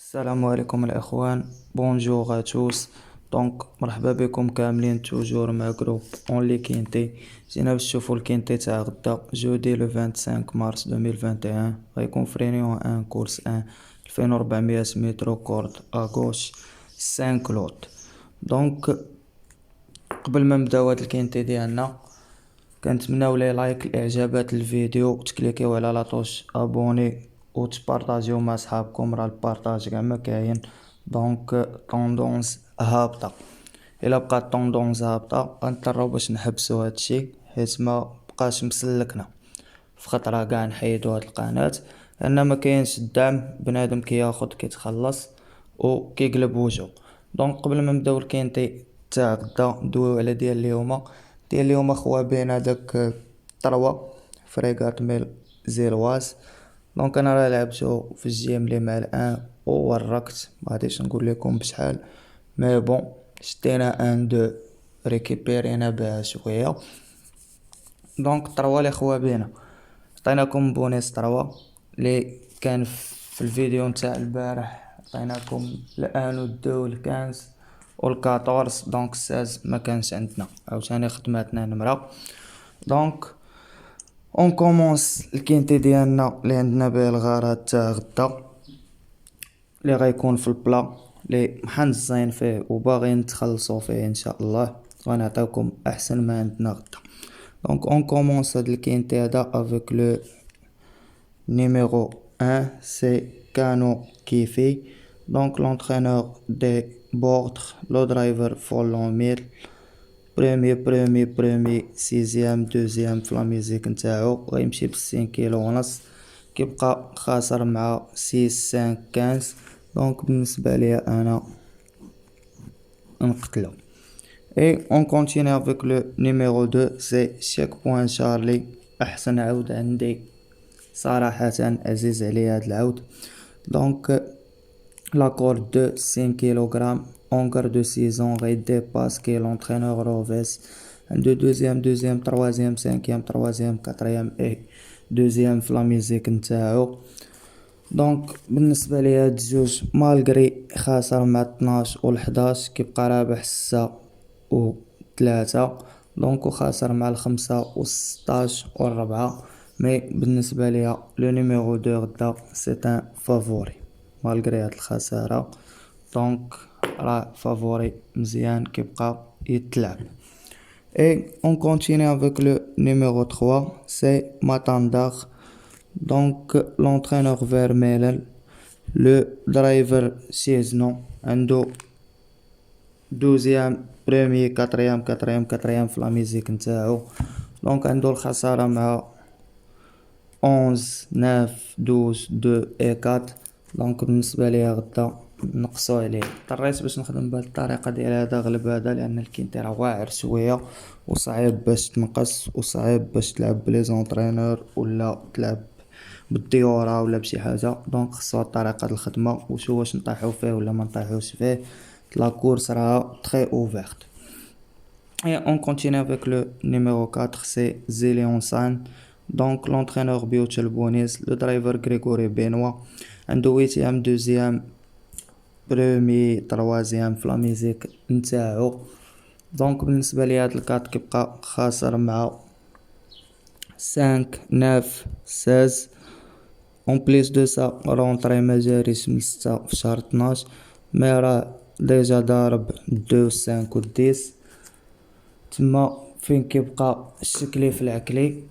السلام عليكم الأخوان. بونجور توس. مرحبا بكم كاملين توجور مع جروب اونلي كينتي. جينا باش نشوفو الكينتي تاع غدا جودي لو 25 مارس 2021. غيكون في رينيون ان كورس ان 2400 متر كورد اغوش 5 لوت. دونك قبل ما نبداو هاد الكينتي ديالنا كنتمناو لي لايك الاعجابات الفيديو وتكليكيو على لاطوش ابوني وتبارطاجيو مع صحابكم، راه البارطاج كاع ما كاين. طوندونس هابطه. الا بقات طوندونس هابطه غنضطرو باش نحبسو هادشي حيت ما بقاش مسلكنا في خطره كاع نحيدو هاد القناه لان ما كاينش الدعم. بنادم كياخد كيتخلص وكيقلب وجهو. قبل ما نبداو الكينتي تاع غدا ندويو على ديال اليوم اخوا بين هذاك طروا فريغات ميل زيرواز. انا راه لعبتو في الجيم لي مع الان ووركت، ما غاديش نقول لكم بشحال مي بون شدينا ان دو ريكيبيرينا بها شويه. طروا لي خوا بينا عطيناكم بونيس طروا لي كان في الفيديو نتاع البارح. عطيناكم الان ودو الكانز والكاطورس. الساز ما كانش عندنا عاوتاني خدماتنا نمرة. دونك اون كومونس الكينتي ديالنا اللي عندنا به الغرض تاع غدا اللي غيكون في البلا اللي محنزين فيه وباغيين نتخلصوا فيه ان شاء الله. غنعطيوكم احسن ما عندنا غدا. اون كومونس هاد الكينتي هذا افيك لو نيميرو 1 سي كانو كيفي. لونترينور دي بوردر لو درايفر فولون ميل برومي سيزيام دوزيام في لاميزيك نتاعو غيمشي بستين كيلو ونص. كيبقى خاسر مع 6-5-15. بالنسبة ليا انا نقتلو. اي اون كونتيني افيك لو نيميرو 2 سي شيك بوين شارلي. احسن عود عندي صراحة، عزيز عليا هاد العود. لاكورد دو 5 كيلوغرام اونكر دو سيزون غيديباسكي لونترينور روفيس. عندو دوزيام تروازيام سانكيام تروازيام كاتريام اي دوزيام في لاميزيك نتاعو. بالنسبة لي هاد الجوج مالغري خاسر مع 12 و 11 كيبقى رابح 6 و 3. وخاسر مع 5 و 16 و 4. مي بالنسبة ليا لو نيميرو 2 غدا سي ان فافوري مالغري هاد الخسارة. راه فافوري مزيان كيبقى يتلعب. Et on continue avec le numéro 3, c'est Matandar. L'entraîneur Vermeulen, le driver Chesnon, عنده 12e, premier, 4e في la musique نتاعو. عنده الخسارة مع 11 9 12 2 et 4. بالنسبة ليا غدا نقصو عليه. اضطريت باش نخدم بهاد الطريقة ديال هذا غلب هذا لان الكينتي راه واعر شوية وصعيب باش تنقص وصعيب باش تلعب بلي زونطرينور ولا تلعب بالديورا ولا بشي حاجة. خصو هاد الطريقة د الخدمة وشو واش نطيحو فيه ولا ما نطيحوش فيه. لا كورس راها تري اوفيرت. Et on continue avec le numéro 4, c'est Zéléon San. L'entraîneur Biochel Bonis, le driver Grégory Benoît. عنده 8e 2e premier 3e في لاميزيك نتاعو. بالنسبة لي هاد الكات كيبقى خاسر مع 5 9 16. اون بليس دو سا رونطري ما جاريش من 6 في شهر 12 مي راه ديجا ضارب 2 5 و 10 تما فين كيبقى الشكلي في العكلي.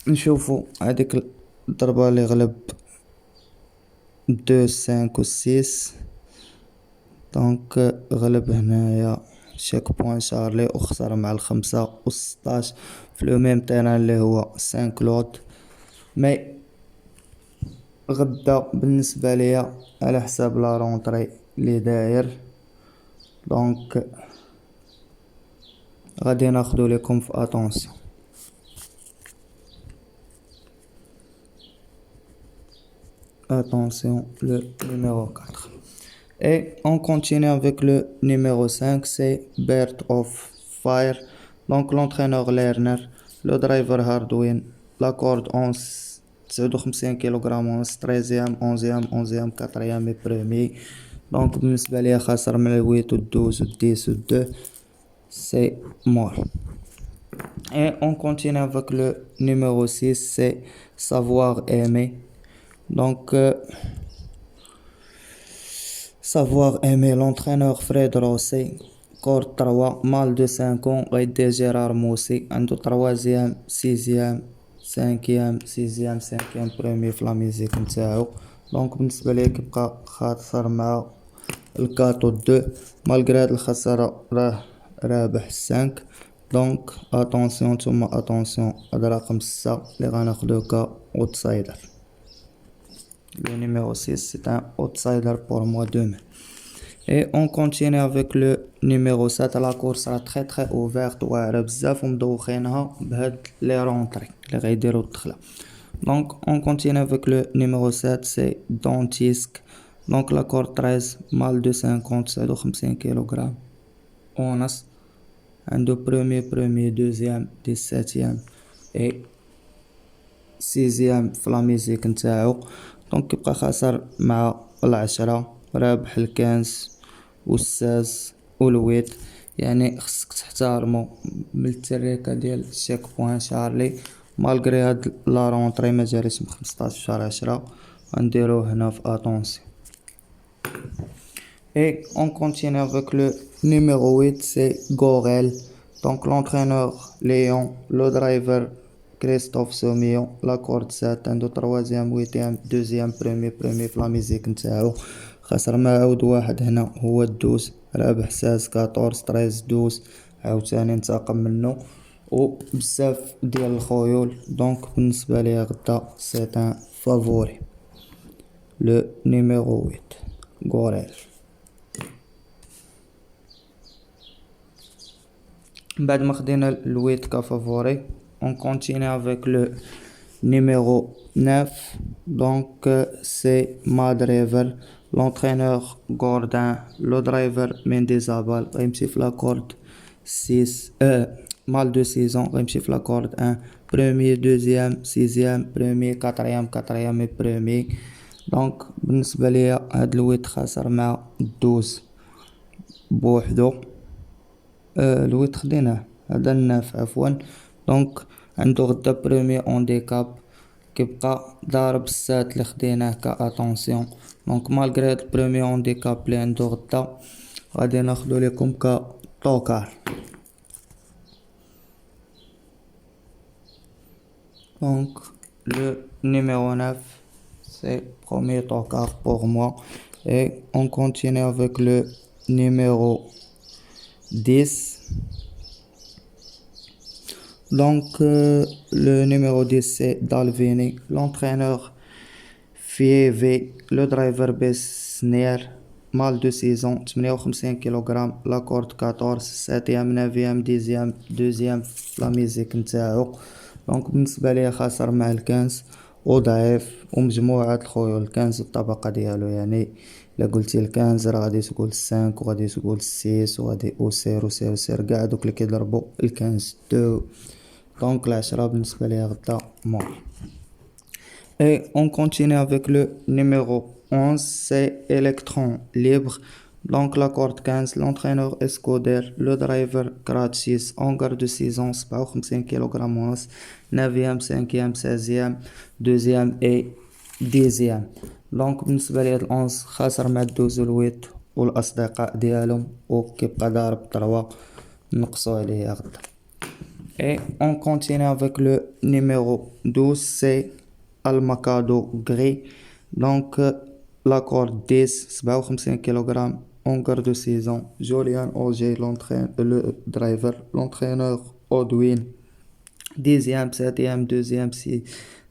نشوفو هاديك الضربة اللي غلب 2 5 و 6. غلب هنايا شاك بوين شارلي وخسر مع 5 و 16 في لو ميم تيران اللي هو 5 لوت. مي غدا بالنسبة ليا على حساب لا رونطري اللي داير غادي ناخدو لكم في اتونسيون. Le numéro 4. Et on continue avec le numéro 5, c'est Bird of Fire. L'entraîneur Lerner, le driver Hardwin, la corde 11 59 كيلوغرام ونص. 13 11 4 et premier. دونك بالنسبة ليا خاسر من 8 و 12 و 10 و 2. C'est mort. Et on continue avec le numéro 6, c'est savoir aimer. Donc, savoir aimer, l'entraîneur Fred Rosset, corps 3, mal de 5 ans, Aidé Gérard Moussi, un 3e, 6e, 5e, 6e, 5e, premier في لا ميزيك نتاعو. دونك بالنسبة ليا كيبقى خاسر مع الكاتو 2 مالغري هاد الخسارة راه رابح 5. دونك اتونسيون نتوما اتونسيون هاد رقم 6 اللي غناخدو كا اوتسايدر. Le numéro 6, c'est un outsider pour moi demain. Et on continue avec le numéro 7. La course sera très très ouverte واعرة بزاف ومدوخينها بهاد لي رونطري اللي غيديرو الدخلة. Donc on continue avec le numéro 7, c'est Dantisque. Donc la corde 13, mal de 50, 59 kg ونص. عنده premier, deuxième, 17e et 6e في لا ميزيك نتاعو. دونك كيبقى خاسر مع 10 رابح 15 و 16 و 8. يعني خصك تحتارمو من التريكه ديال الشيك بوين شارلي مالغري هاد لا رونطري ما جاريش ب 15 شهر 10 غنديروه هنا في اتونسيون. Et on continue avec le numéro 8, c'est Gorel. Donc l'entraîneur Léon, le driver Christophe Soumillon, la corde 7, un 3e, 8e, 2e, premier في لا ميزيك نتاعو. خسر ما عاود واحد هنا هو 12 رابح 16 14 13 12 عاوتاني انتقم منه وبزاف ديال الخيول. دونك بالنسبة ليا غدا سي ان فافوري لو نيميرو 8 غوريل. بعد ما خدينا الويت كفافوري on continue avec le numéro 9. Donc c'est Madrever, l'entraîneur Gordin, le driver Mendizabal غيمشي في لا كورد 6 mal de 6 ans غيمشي في لا كورد 1 premier deuxième 6e premier 4e et premier. دونك بالنسبة ليا هاد الويت خاسر مع 12 بوحدو. الويت خديناه هذا الناف عفوا. دونك عندو غدا برومي اون ديكاب كيبقى ضارب السات اللي خديناه كاتونسيون. دونك مالغري هاد البرومي اون ديكاب اللي عندو غدا غادي ناخدو ليكم كطوكار. دونك لو numéro 9 c'est premier tocard pour moi. Et on continue avec le numéro 10. Donc le numéro 10 c'est Dalvini, l'entraîneur Fievé, le driver Besnier, mal de 6 ans, 58 kg, la corde 14, 7e, 9e, 10e, 2e la ميزيك نتاعو. دونك بالنسبة ليا خاسر مع الكنز وضعيف ومجموعة الخيول الكنز الطبقة ديالو. يعني الا قلتي الكنز راه غادي تقول 5 وغادي تقول 6 وغادي وسير كاع دوك اللي كيضربوا الكنز 2. دونك العشرة بالنسبة ليا غدا مور. Et on continue avec le numéro 11, c'est Electron Libre. Donc la corde 15, l'entraîneur Escoder, le driver Kratchis, hangar de 6 ans, 57 kg ونص. 9e, 5e, 16e, 2e et 10e. دونك بالنسبة لي هاد الأونز خاسر مع الدوز والويت والأصدقاء ديالهم وكيبقى ضارب 3 نقصو عليه غدا. Et on continue avec le numéro 12, c'est Almacado Gris. Donc la corde 10, 57 kg, hangar de 6 ans. Jolian Auger, le driver, l'entraîneur Odwin. 10e, 7e, 2e,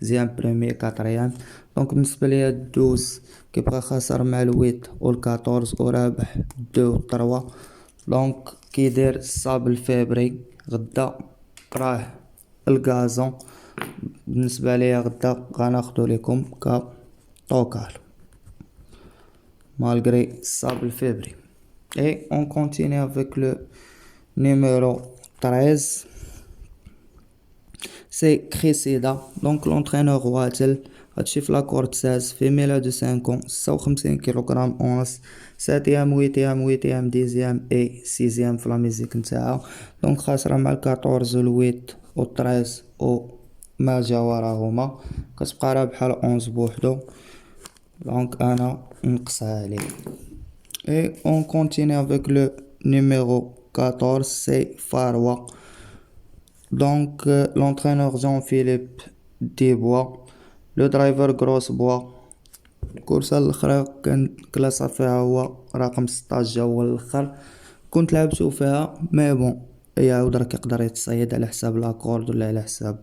6e, premier, 4e. دونك بالنسبة ليا 12 كيبقى خاسر مع الويت وال14 ورابح 2 و 3. دونك كيدير الصابل فيبري غدا راه الغازون. بالنسبة ليا غدا غناخدو ليكم كطوكال malgré الصابل فيبري. Et on continue avec le numéro 13. سي كريسيدا. دونك لونترينور واتل هادشي في لاكورد 16 فيميلا دو 5 56 كيلوغرام اونس، ساتيام ويتيام ويتيام ديزيام اي سيزيام في لا ميزيك نتاعها. دونك خاسرة مع الكاطورز و الويت و الطريز و ما جا وراهما، كتبقى رابحة الأونز بوحدو. دونك انا نقصها عليه. Et on continue avec le numéro 14, c'est Farwa. Donc, l'entraîneur Jean-Philippe Desbois, le driver Grosse-Bois. الكورسة الأخرى كان كلاسا فيها هو رقم 16 جا هو الأخر. كنت لعبتو فيها مي بون يعاود راك يقدر يتصيد على حساب لاكورد ولا على حساب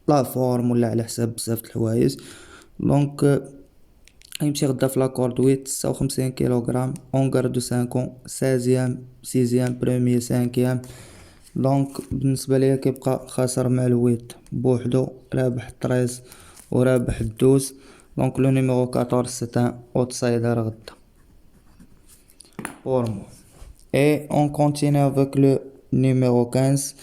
لا فورم ولا على حساب بزاف د الحوايج. دونك يمشي غدا في لاكورد ويت 56 كيلوغرام اونغار دو 5 16 6 بروميي 5. دونك بالنسبه ليا كيبقى خاسر مع الويت بوحدو، رابح 13 ورابح 12. دونك لو نيميرو 14 سي ان اوتسايدر غدا pour moi. Et on continue avec le numéro 15,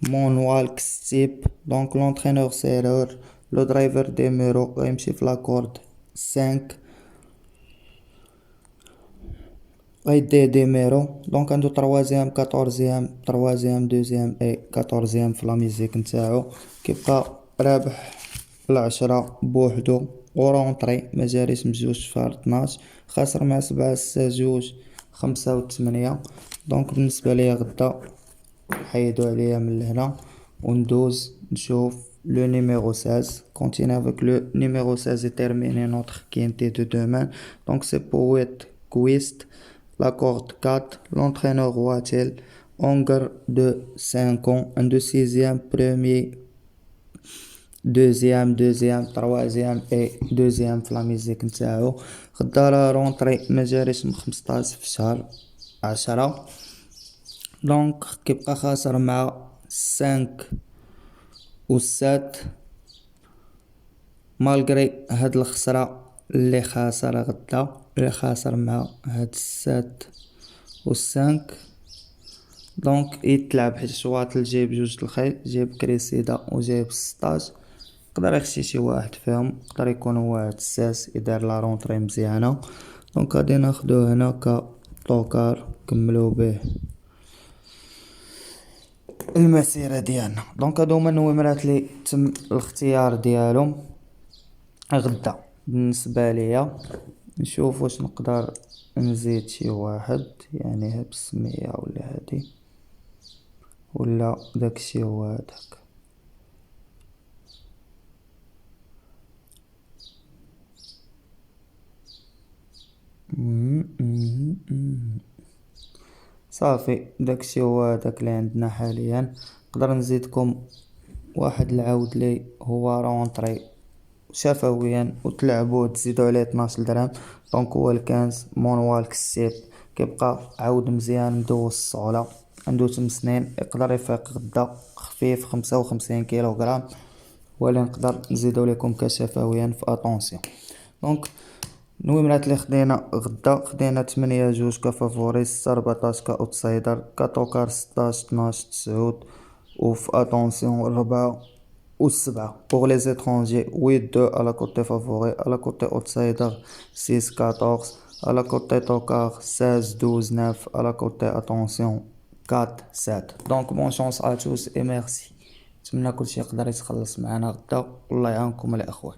Moonwalk Steep. Donc l'entraîneur serreur, le driver Demiro غيمشي في لاكورد 5 غيدي ديميرو. دونك عندو تروازيام كاتورزيام تروازيام دوزيام اي كاتورزيام في لا ميزيك نتاعو. كيبقى رابح العشرة بوحدو ورونطري مجاريش بجوج في شهر 12، خاسر مع 7 6 جوج 5 و 8. دونك بالنسبة ليا غدا نحيدو عليا من لهنا وندوز نشوف le numéro 16. Continue avec le numéro 16 et terminer notre quintet de demain. Donc c'est Poet Quist, la corde 4, l'entraîneur Watel, Onger de 5 ans, un de 6e, premier, deuxième, troisième et deuxième في لا ميزيك نتاعو. غدا راه رونطري مجاريش من 15 في شهر 10. دونك كيبقى خاسر مع 5 و 7 مالغري هاد الخسرة اللي خاسر غدا، اللي خاسر مع هاد 7 و 5. دونك يتلعب حيت شواطل جايب جوج الخيل، جايب كريسيدا و جايب 16. يقدر يخشي شي واحد فيهم، يقدر يكون واحد 6 يدار لا رونطري مزيانة. دونك غادي ناخدوه هنا كطوكار نكملو به المسيرة ديالنا. دونك هادو هما النومرات لي تم الاختيار ديالهم غدا. بالنسبة ليا نشوف واش نقدر نزيد شي واحد، يعني هاد بسمية ولا هادي ولا داكشي هو هداك. صافي داكشي هو هداك اللي عندنا حاليا. نقدر نزيدكم واحد العود لي هو رونطري شفويا وتلعبوه تزيدو عليه 12 درهم. دونك هو الكانز مونوالك ستيب، كيبقى عود مزيان مدوز الصولة، عنده 8 سنين، يقدر يفيق غدا، خفيف 55 كيلوغرام، ولا نقدر نزيدو لكم كشفويا في اتونسيون. دونك النومرات اللي خدينا غدا، خدينا 8 جوج كفافوري، 6 14 كاوتسايدر، كطوكار 16 12 9 وفي اتونسيون 4 و 7. Pour les étrangers 8 2 à la côté favori, à la côté outsider 6 14, à la côté tocard 16 12 9, à la côté attention 4 7. Donc bonne chance à tous et merci. نتمنى كلشي يقدر يتخلص معنا غدا، والله يعاونكم الاخوان.